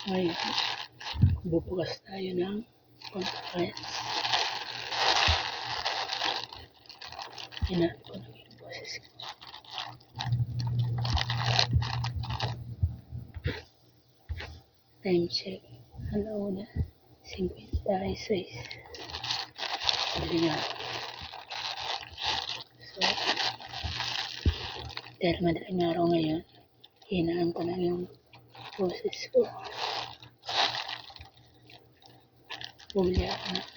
Ngayon, bubukas tayo ng contact lens. Hinaan ko lang yung boses ko. Time check. Alauna, 56. Bili nga. So, dahil madaling araw ngayon, hinaan ko lang yung boses ko. Bumili ako ng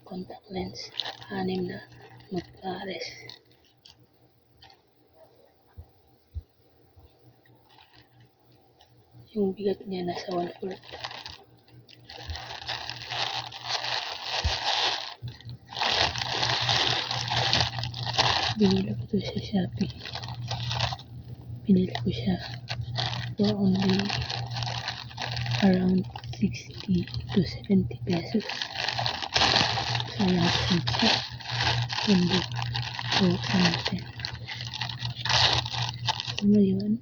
contact lens. 6 na magpares. Yung bigat niya nasa 1/4. Binili ko to sa Shopee. Binili ko siya for only around 60 to 70 pesos. Sayang kasi siya. Hindi po natin. So ngayon,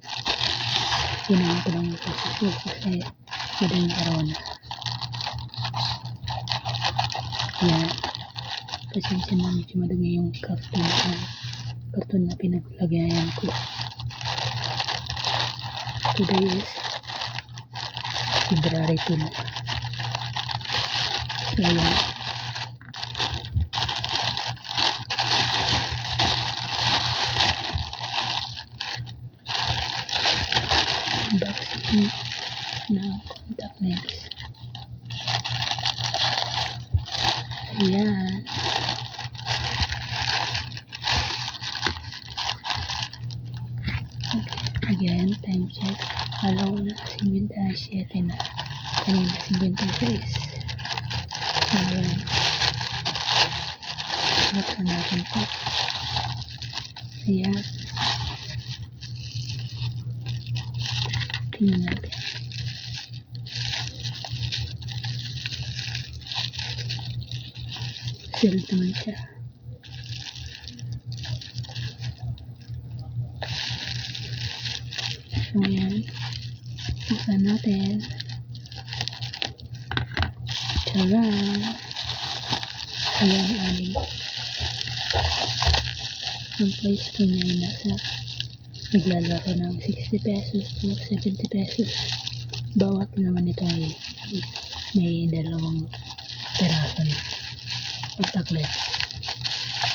hinaan ko lang yung boses ko kasi madaling araw na. Yan. Pasensya na medyo madumi yung karton na pinaglagayan ko. Today is February 2. So yan. Unboxing ng contact lens. Ayan. Again, time check. Alauna, 57 na. Kanina, 56. Ayan. Buksan natin po. Ayan. Tingnan natin. Sealed naman siya. So, ayan. Buksan natin. Tcharam! Ayan, 6. Ang price ko niya ay nasa naglalaro ng 60 pesos to 70 pesos. Bawat naman ito ay may 2 peraso na contact lens.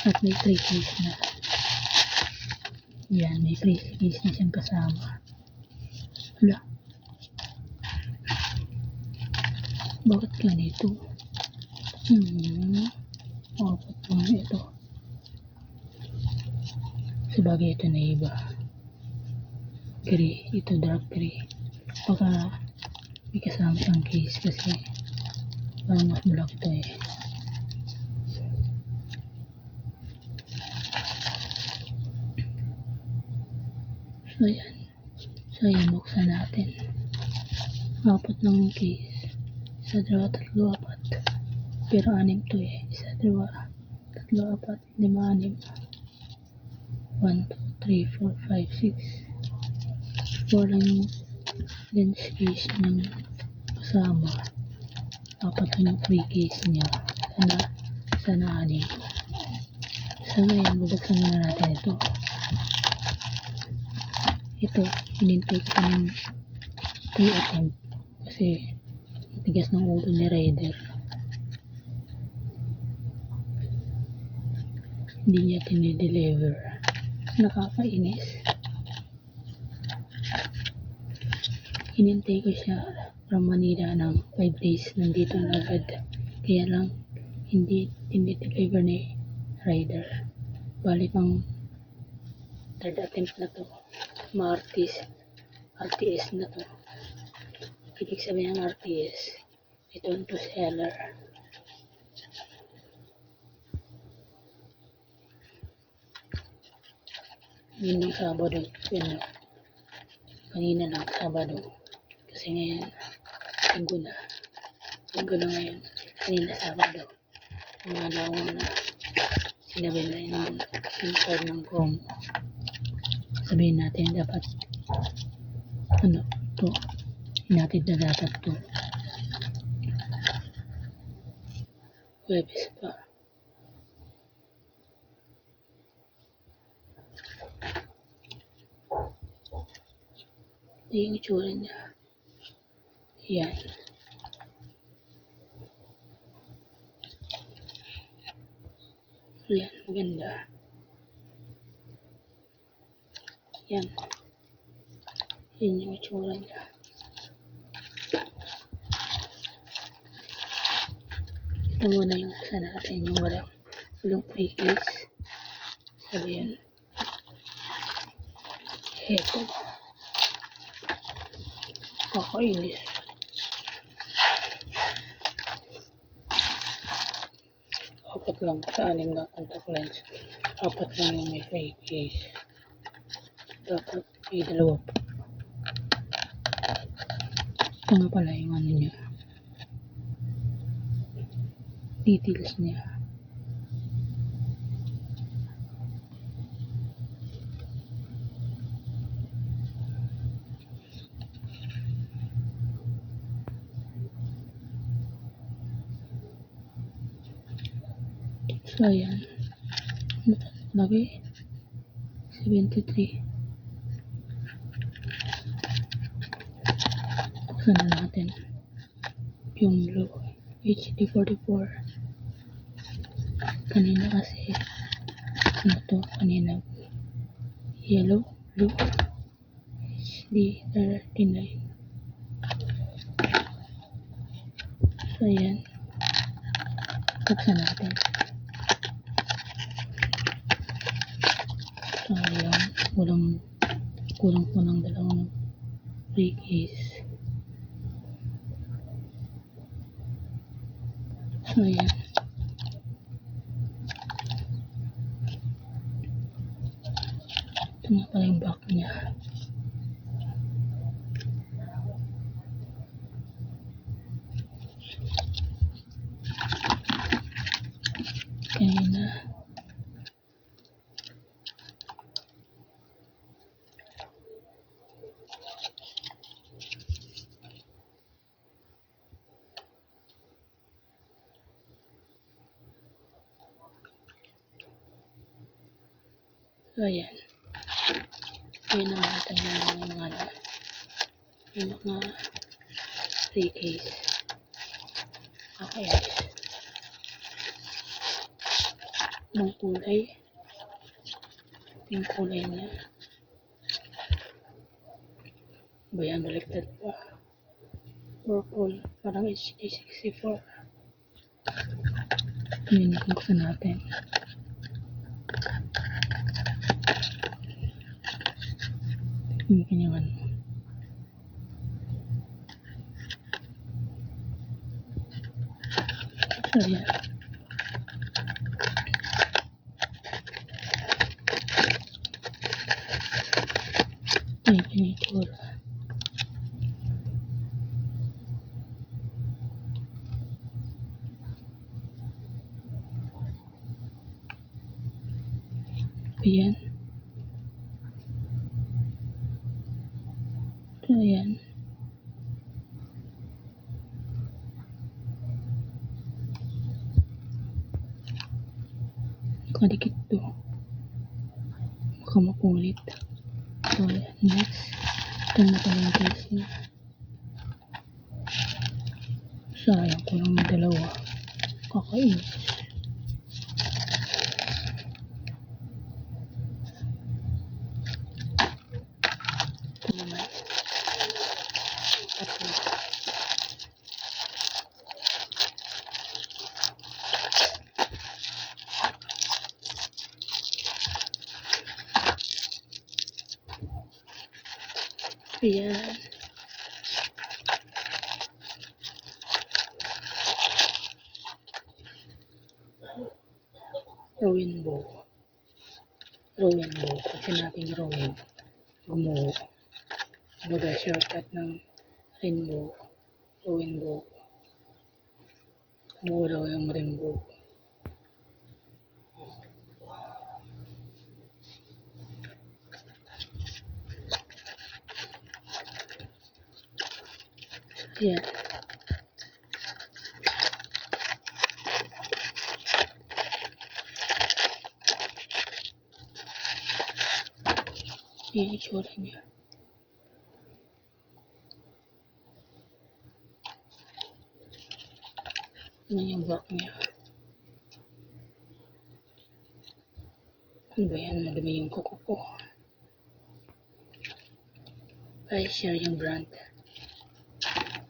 At may 3 case na. Yan, may 3 case na siyang kasama. Hala. Bakit ganito? Apat naman ito. Sabagay ito na iba. Gray. Ito dark gray. Baka may kasama siyang case kasi parang mas black ito eh. So yan. So yan, buksan natin. 4 ng case. 1, 2, 3, 4. Pero 6 to eh. 1, 2, 3, 4, 5, 6. 1, 2, 3, 4, 5, 6. 4 lang yung lens case ng kasama. 4 lang yung free case niya. Sana 6. So ngayon, bubuksan na natin ito. Ito, hinintay ko ng 3 attempt kasi tigas ng ulo ni Raider. Hindi niya tinideliver. Nakakainis. Hinintay ko siya from Manila ng 5 days. Nandito na agad. Kaya lang, hindi tinideliver ni Raider. Bali pang 3rd attempt na to. RTS na to. Ibig sabihin ng RTS, return to seller. Yun ng Sabado. Yun. Kanina lang Sabado. Kasi ngayon, Linggo na. Linggo na ngayon. Kanina Sabado. Mga lawang na sinabi na yung SIM card ng Chrome. Sabihin natin dapat to Inatid na dapat to. Webs pa. Ito yung itsura niya. Yan. Yan, maganda. Yan. Yan yung itsura niya. Ito muna yung isa natin, yung walang free case. Sabi yan. Ito. Kakainis. Apat lang sa 6 na contact lens. Apat lang yung may free case. Dapat may 2 pa. Ito nga pala yung ano niya. Details niya. So, ayan. Lagi. 73. Buksan na natin. Yung blue. HD 44. Kanina kasi, ano to? Kanina, yellow, blue. HD 39. So, ayan. Buksan natin. So, ayan. Kulang po ng 2 free case. So, ayan. Ito nga pala yung back niya. Kaya na. So, ayan. Ayan naman natin yung mga free case. Okay. Yung kulay. Yung kulay niya. Bayan baliktad pa. Purple. Parang HD 64. Yun yung buksan natin. Yung kanyang ano. So, yan. Yung kanyang itsura. Ayan. So, ayan. Kadikit to. Baka makulit. So, next. Ito na pala yung case niya. Sayang ko lang ng 2. Kakainis. Ito naman. Tatlo. Ayan. Rainbow. Pag sinabing Rowan, gumuho. Baga shortcut ng rainbow. Rainbow. Gumuho daw yung rainbow. Yan. Yan yung itsura niya. Yan yung back niya. Ano ba yan? Madumi yung kuko ko. Share yung brand.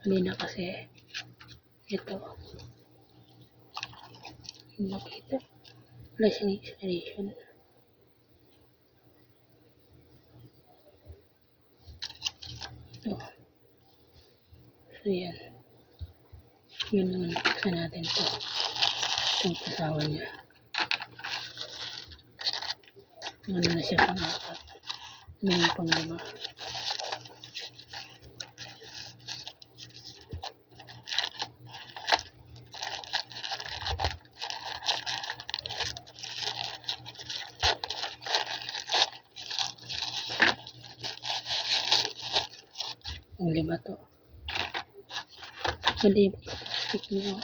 Hindi na kasi ito. Hindi nakita. Wala siyang expiration. Ito. So yan. Yun naman nakita natin ito. Itong kasawa niya. Ano na siya pang-apat. Ano yung pang-lima. Ang lima to. Mali yung plastic niya.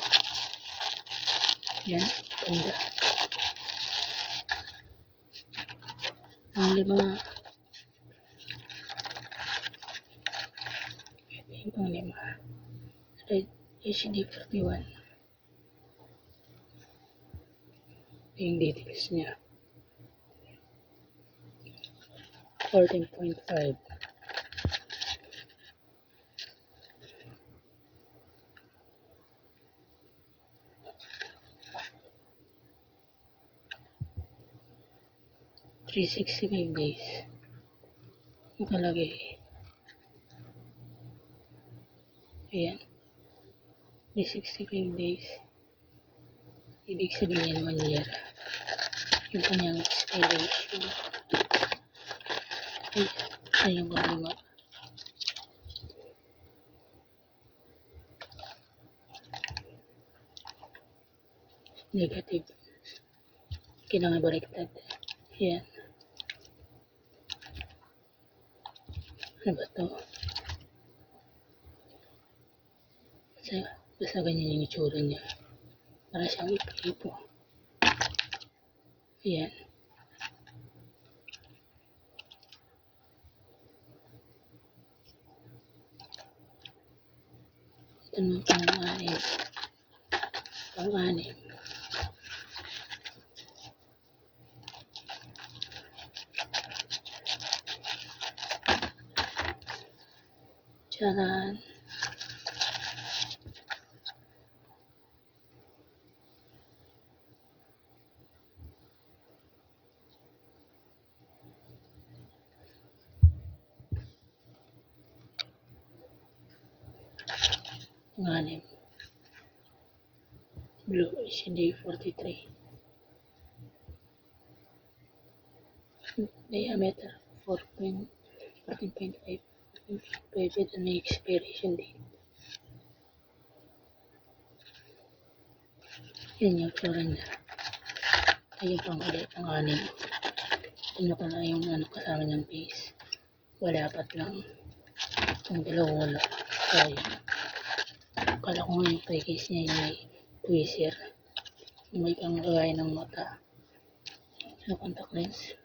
Yan. Ganda. Ang lima. Ito yung pang lima. Red HD41. Ito yung details niya. 14.5. $365 days. Nakalagay. Ayan. 365 days. Ibig sabihin 1 year. Yung kanyang expiration. Ay yung lima. Negative. Kailangan baliktad. Ayan. Ano ba ito? Basta ganyan yung itsura niya. Para siyang ipo-ipo. Ayan. Ito naman pang-anim. Pang-anim. Tcharan. Pang-anim. Blue HD43. Diameter 14.5. Pwede na may expiration date. Yan yung tsura niya. Ayun pang-ulit, pang-anim. Tignan ko na yung kasama niyang face. Wala apat lang. Yung dalawa wala. Kaya akala ko nga yung case niya yung may tweezer. Yung may panglagay ng mata. Sa contact lens.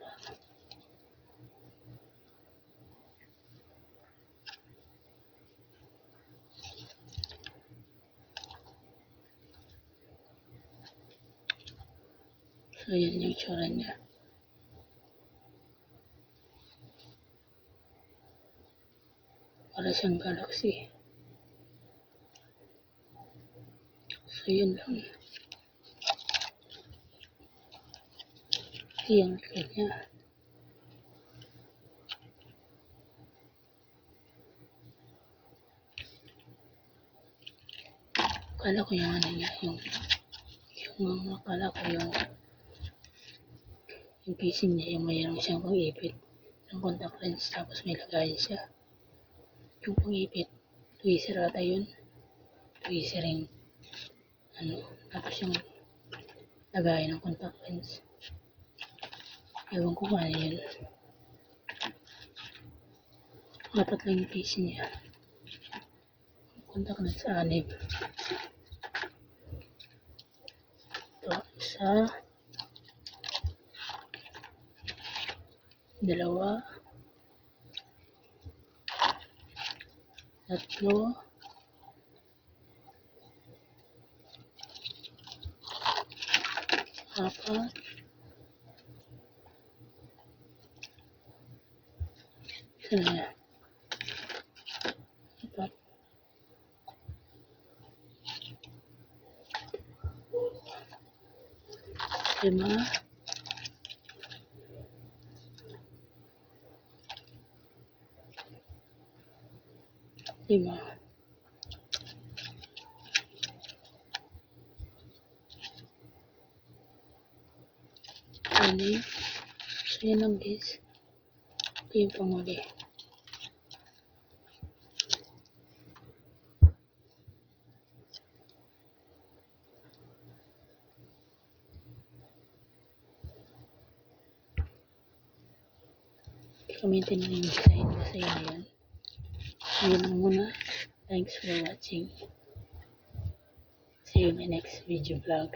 So yan yung tsura niya. Para siyang galaxy. So yun lang. Yung likod niya. Akala ko yung ano niya, yung akala ko yung casing niya, yung mayroon siyang pang-ipit ng contact lens, tapos may lagayan siya. Yung pang-ipit, tweezer ata yun. Tweezering, tapos yung lagayan ng contact lens. Ewan ko kung ano yun. Dapat lang yung case niya. Contact na sa 6. Ito, isa, dalawa, tatlo, apat, apat, 5, 5. Ano yun? So, yun lang guys. Ito yung panguli. Gamitin na yung design kasi yun. Yun lang muna. Thanks for watching. See you in my next video vlog.